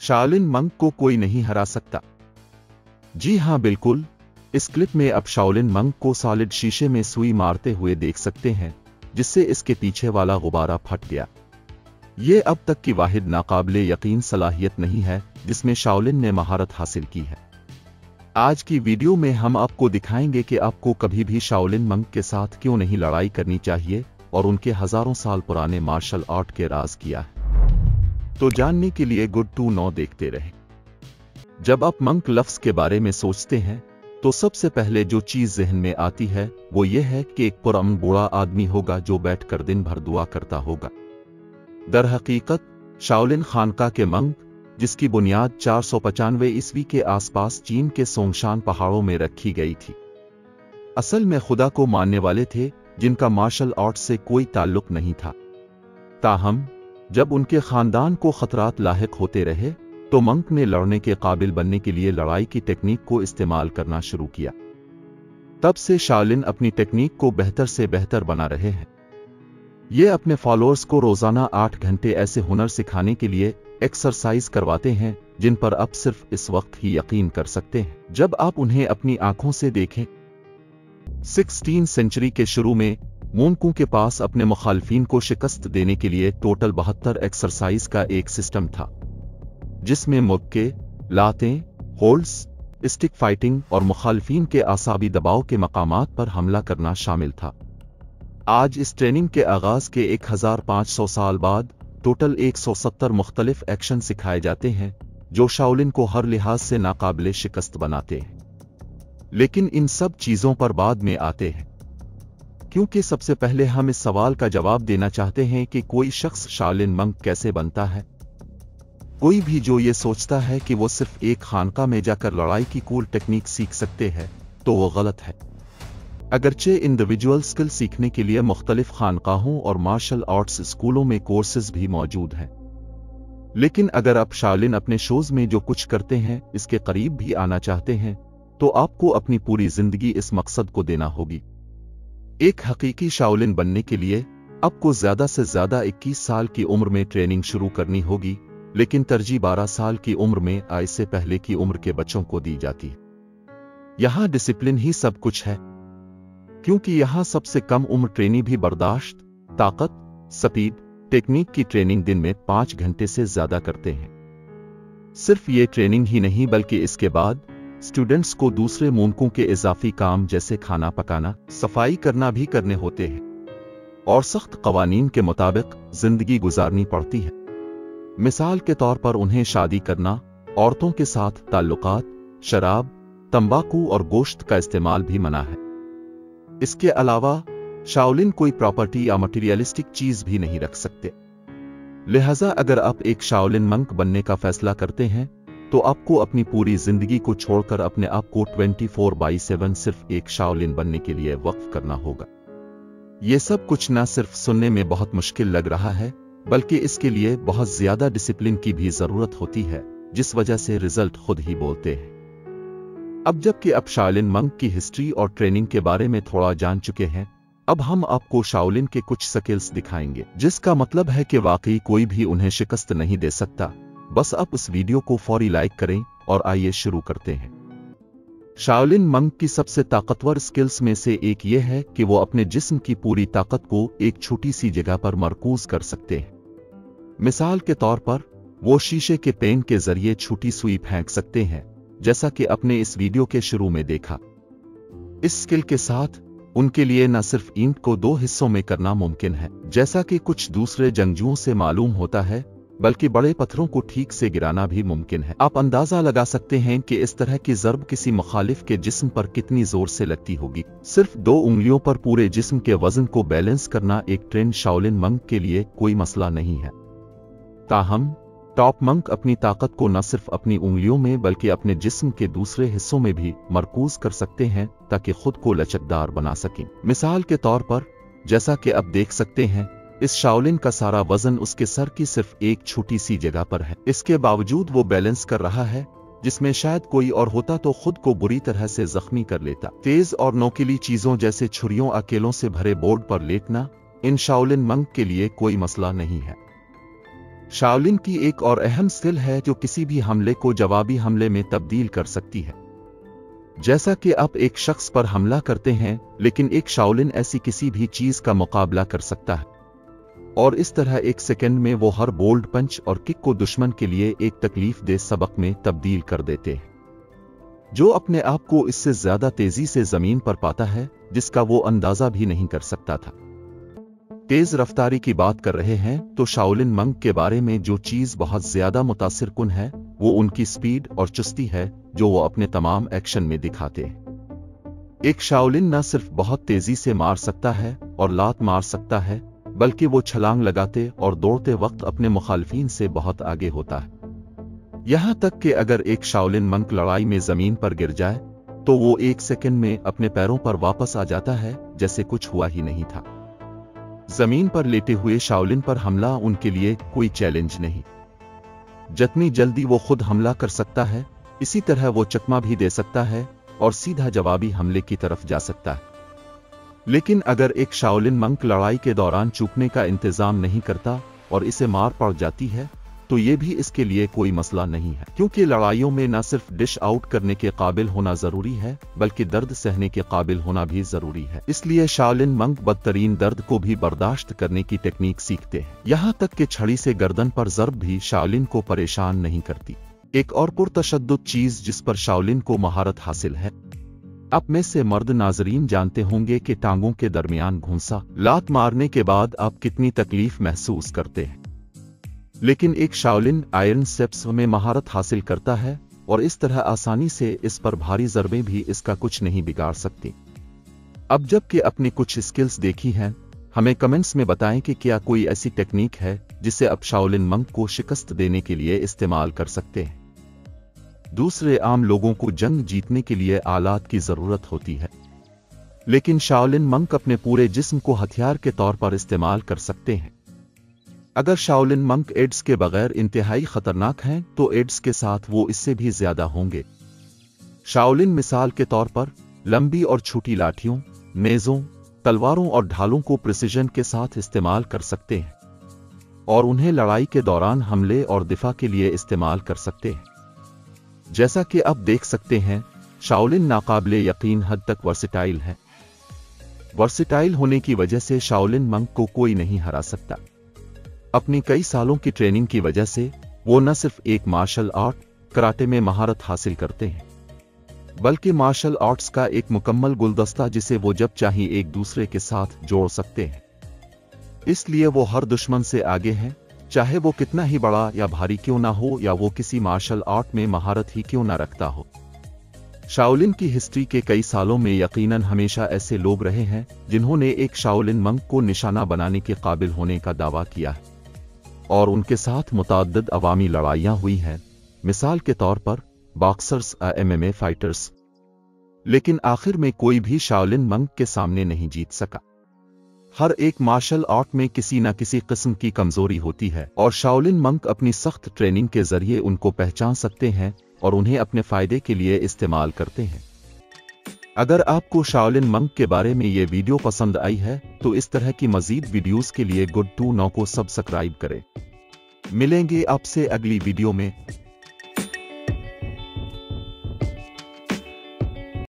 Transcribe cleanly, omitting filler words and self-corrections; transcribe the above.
Shaolin monk को कोई नहीं हरा सकता। जी हाँ बिल्कुल, इस क्लिप में अब शाओलिन मंक को सॉलिड शीशे में सुई मारते हुए देख सकते हैं, जिससे इसके पीछे वाला गुब्बारा फट गया। ये अब तक की वाहिद नाकाबिले यकीन सलाहियत नहीं है जिसमें शाओलिन ने महारत हासिल की है। आज की वीडियो में हम आपको दिखाएंगे कि आपको कभी भी शाओलिन मंक के साथ क्यों नहीं लड़ाई करनी चाहिए और उनके हजारों साल पुराने मार्शल आर्ट के राज क्या है। तो जानने के लिए गुड टू नो देखते रहें। जब आप मंक लफ्ज के बारे में सोचते हैं तो सबसे पहले जो चीज जहन में आती है वो ये है कि एक पुरअमन बूढ़ा आदमी होगा जो बैठकर दिन भर दुआ करता होगा। दर हकीकत शाओलिन खानका के मंक, जिसकी बुनियाद 495 ईस्वी के आसपास चीन के सोंगशान पहाड़ों में रखी गई थी, असल में खुदा को मानने वाले थे जिनका मार्शल आर्ट से कोई ताल्लुक नहीं था। ताहम जब उनके खानदान को खतरात लाहिक होते रहे तो मंक ने लड़ने के काबिल बनने के लिए लड़ाई की टेक्निक को इस्तेमाल करना शुरू किया। तब से शाओलिन अपनी टेक्निक को बेहतर से बेहतर बना रहे हैं। ये अपने फॉलोअर्स को रोजाना 8 घंटे ऐसे हुनर सिखाने के लिए एक्सरसाइज करवाते हैं जिन पर आप सिर्फ इस वक्त ही यकीन कर सकते हैं जब आप उन्हें अपनी आंखों से देखें। 16वीं सेंचुरी के शुरू में मोंकू के पास अपने मुखालिफिन को शिकस्त देने के लिए टोटल 72 एक्सरसाइज का एक सिस्टम था, जिसमें मुक्के, लातें, होल्ड्स, स्टिक फाइटिंग और मुखालिफिन के आसाबी दबाव के मकामात पर हमला करना शामिल था। आज इस ट्रेनिंग के आगाज के 1500 साल बाद टोटल 170 मुख्तलिफ एक्शन सिखाए जाते हैं जो शाओलिन को हर लिहाज से नाकाबिले शिकस्त बनाते हैं। लेकिन इन सब चीजों पर बाद में आते हैं, क्योंकि सबसे पहले हम इस सवाल का जवाब देना चाहते हैं कि कोई शख्स शाओलिन मंक कैसे बनता है। कोई भी जो ये सोचता है कि वो सिर्फ एक खानका में जाकर लड़ाई की कूल टेक्निक सीख सकते हैं तो वो गलत है। अगरचे इंडिविजुअल स्किल सीखने के लिए मुख्तलिफ खानकाहों और मार्शल आर्ट्स स्कूलों में कोर्सेज भी मौजूद हैं, लेकिन अगर आप शाओलिन अपने शोज में जो कुछ करते हैं इसके करीब भी आना चाहते हैं तो आपको अपनी पूरी जिंदगी इस मकसद को देना होगी। एक हकीकी शाओलिन बनने के लिए आपको ज्यादा से ज्यादा 21 साल की उम्र में ट्रेनिंग शुरू करनी होगी, लेकिन तरजीह 12 साल की उम्र में आय से पहले की उम्र के बच्चों को दी जाती है। यहां डिसिप्लिन ही सब कुछ है, क्योंकि यहां सबसे कम उम्र ट्रेनी भी बर्दाश्त, ताकत, स्पीड, टेक्निक की ट्रेनिंग दिन में 5 घंटे से ज्यादा करते हैं। सिर्फ ये ट्रेनिंग ही नहीं बल्कि इसके बाद स्टूडेंट्स को दूसरे मोंकू के इजाफी काम जैसे खाना पकाना, सफाई करना भी करने होते हैं और सख्त कवानीन के मुताबिक जिंदगी गुजारनी पड़ती है। मिसाल के तौर पर उन्हें शादी करना, औरतों के साथ ताल्लुकात, शराब, तंबाकू और गोश्त का इस्तेमाल भी मना है। इसके अलावा शाओलिन कोई प्रॉपर्टी या मटेरियलिस्टिक चीज भी नहीं रख सकते। लिहाजा अगर आप एक शाओलिन मंक बनने का फैसला करते हैं तो आपको अपनी पूरी जिंदगी को छोड़कर अपने आप को 24/7 सिर्फ एक शाओलिन बनने के लिए वक्फ करना होगा। यह सब कुछ न सिर्फ सुनने में बहुत मुश्किल लग रहा है बल्कि इसके लिए बहुत ज्यादा डिसिप्लिन की भी जरूरत होती है, जिस वजह से रिजल्ट खुद ही बोलते हैं। अब जबकि आप शाओलिन मंक की हिस्ट्री और ट्रेनिंग के बारे में थोड़ा जान चुके हैं, अब हम आपको शाओलिन के कुछ स्किल्स दिखाएंगे, जिसका मतलब है कि वाकई कोई भी उन्हें शिकस्त नहीं दे सकता। बस आप इस वीडियो को फौरी लाइक करें और आइए शुरू करते हैं। शाओलिन मंक की सबसे ताकतवर स्किल्स में से एक ये है कि वो अपने जिस्म की पूरी ताकत को एक छोटी सी जगह पर मरकूज कर सकते हैं। मिसाल के तौर पर वो शीशे के पेन के जरिए छोटी सुई फेंक सकते हैं, जैसा कि आपने इस वीडियो के शुरू में देखा। इस स्किल के साथ उनके लिए न सिर्फ ईंट को 2 हिस्सों में करना मुमकिन है, जैसा कि कुछ दूसरे जंगजुओं से मालूम होता है, बल्कि बड़े पत्थरों को ठीक से गिराना भी मुमकिन है। आप अंदाजा लगा सकते हैं कि इस तरह की ज़र्ब किसी मुखालिफ के जिस्म पर कितनी जोर से लगती होगी। सिर्फ 2 उंगलियों पर पूरे जिस्म के वजन को बैलेंस करना एक ट्रेंड शाओलिन मंक के लिए कोई मसला नहीं है। ताहम टॉप मंक अपनी ताकत को न सिर्फ अपनी उंगलियों में बल्कि अपने जिस्म के दूसरे हिस्सों में भी मरकूज कर सकते हैं ताकि खुद को लचकदार बना सकें। मिसाल के तौर पर जैसा कि आप देख सकते हैं, इस शाओलिन का सारा वजन उसके सर की सिर्फ एक छोटी सी जगह पर है। इसके बावजूद वो बैलेंस कर रहा है, जिसमें शायद कोई और होता तो खुद को बुरी तरह से जख्मी कर लेता। तेज और नोकीली चीजों जैसे छुरियों अकेलों से भरे बोर्ड पर लेटना इन शाओलिन मंक के लिए कोई मसला नहीं है। शाओलिन की एक और अहम स्किल है जो किसी भी हमले को जवाबी हमले में तब्दील कर सकती है। जैसा कि आप एक शख्स पर हमला करते हैं, लेकिन एक शाओलिन ऐसी किसी भी चीज का मुकाबला कर सकता है और इस तरह एक सेकंड में वो हर बोल्ड पंच और किक को दुश्मन के लिए एक तकलीफदेह सबक में तब्दील कर देते हैं, जो अपने आप को इससे ज्यादा तेजी से जमीन पर पाता है जिसका वो अंदाजा भी नहीं कर सकता था। तेज रफ्तारी की बात कर रहे हैं तो शाओलिन मंक के बारे में जो चीज बहुत ज्यादा मुतासिर कुन है वो उनकी स्पीड और चुस्ती है जो वो अपने तमाम एक्शन में दिखाते हैं। एक शाओलिन न सिर्फ बहुत तेजी से मार सकता है और लात मार सकता है, बल्कि वो छलांग लगाते और दौड़ते वक्त अपने मुखालिफिन से बहुत आगे होता है। यहां तक कि अगर एक शाओलिन मंक लड़ाई में जमीन पर गिर जाए तो वो एक सेकंड में अपने पैरों पर वापस आ जाता है जैसे कुछ हुआ ही नहीं था। जमीन पर लेटे हुए शाओलिन पर हमला उनके लिए कोई चैलेंज नहीं। जितनी जल्दी वो खुद हमला कर सकता है, इसी तरह वो चकमा भी दे सकता है और सीधा जवाबी हमले की तरफ जा सकता है। लेकिन अगर एक शाओलिन मंक लड़ाई के दौरान चूकने का इंतजाम नहीं करता और इसे मार पड़ जाती है, तो ये भी इसके लिए कोई मसला नहीं है, क्योंकि लड़ाइयों में न सिर्फ डिश आउट करने के काबिल होना जरूरी है, बल्कि दर्द सहने के काबिल होना भी जरूरी है। इसलिए शाओलिन मंक बदतरीन दर्द को भी बर्दाश्त करने की टेक्निक सीखते हैं। यहाँ तक कि छड़ी से गर्दन पर जर्ब भी शाओलिन को परेशान नहीं करती। एक और पुरतशद्दुद चीज जिस पर शाओलिन को महारत हासिल है, आप में से मर्द नाजरीन जानते होंगे कि टांगों के दरमियान घुंसा लात मारने के बाद आप कितनी तकलीफ महसूस करते हैं। लेकिन एक शाओलिन आयरन स्टेप्स में महारत हासिल करता है और इस तरह आसानी से इस पर भारी ज़रबें भी इसका कुछ नहीं बिगाड़ सकती। अब जबकि अपनी कुछ स्किल्स देखी हैं, हमें कमेंट्स में बताएं कि क्या कोई ऐसी टेक्निक है जिसे अब शाओलिन मंक को शिकस्त देने के लिए इस्तेमाल कर सकते हैं। दूसरे आम लोगों को जंग जीतने के लिए आलात की जरूरत होती है, लेकिन शाओलिन मंक अपने पूरे जिस्म को हथियार के तौर पर इस्तेमाल कर सकते हैं। अगर शाओलिन मंक एड्स के बगैर इंतहाई खतरनाक हैं, तो एड्स के साथ वो इससे भी ज्यादा होंगे। शाओलिन मिसाल के तौर पर लंबी और छोटी लाठियों, नेज़ों, तलवारों और ढालों को प्रिसिजन के साथ इस्तेमाल कर सकते हैं और उन्हें लड़ाई के दौरान हमले और दिफा के लिए इस्तेमाल कर सकते हैं। जैसा कि आप देख सकते हैं, शाओलिन नाकाबिले यकीन हद तक वर्सेटाइल है। वर्सेटाइल होने की वजह से शाओलिन मंक को कोई नहीं हरा सकता। अपनी कई सालों की ट्रेनिंग की वजह से वो न सिर्फ एक मार्शल आर्ट कराटे में महारत हासिल करते हैं, बल्कि मार्शल आर्ट्स का एक मुकम्मल गुलदस्ता जिसे वो जब चाहे एक दूसरे के साथ जोड़ सकते हैं। इसलिए वो हर दुश्मन से आगे हैं, चाहे वो कितना ही बड़ा या भारी क्यों ना हो या वो किसी मार्शल आर्ट में महारत ही क्यों ना रखता हो। शाओलिन की हिस्ट्री के कई सालों में यकीनन हमेशा ऐसे लोग रहे हैं जिन्होंने एक शाओलिन मंक को निशाना बनाने के काबिल होने का दावा किया है और उनके साथ मुतअद्दिद अवामी लड़ाइयां हुई हैं, मिसाल के तौर पर बॉक्सर्स, MMA फाइटर्स। लेकिन आखिर में कोई भी शाओलिन मंक के सामने नहीं जीत सका। हर एक मार्शल आर्ट में किसी न किसी किस्म की कमजोरी होती है और शाओलिन मंक अपनी सख्त ट्रेनिंग के जरिए उनको पहचान सकते हैं और उन्हें अपने फायदे के लिए इस्तेमाल करते हैं। अगर आपको शाओलिन मंक के बारे में ये वीडियो पसंद आई है तो इस तरह की मजीद वीडियोस के लिए गुड टू नो को सब्सक्राइब करें। मिलेंगे आपसे अगली वीडियो में।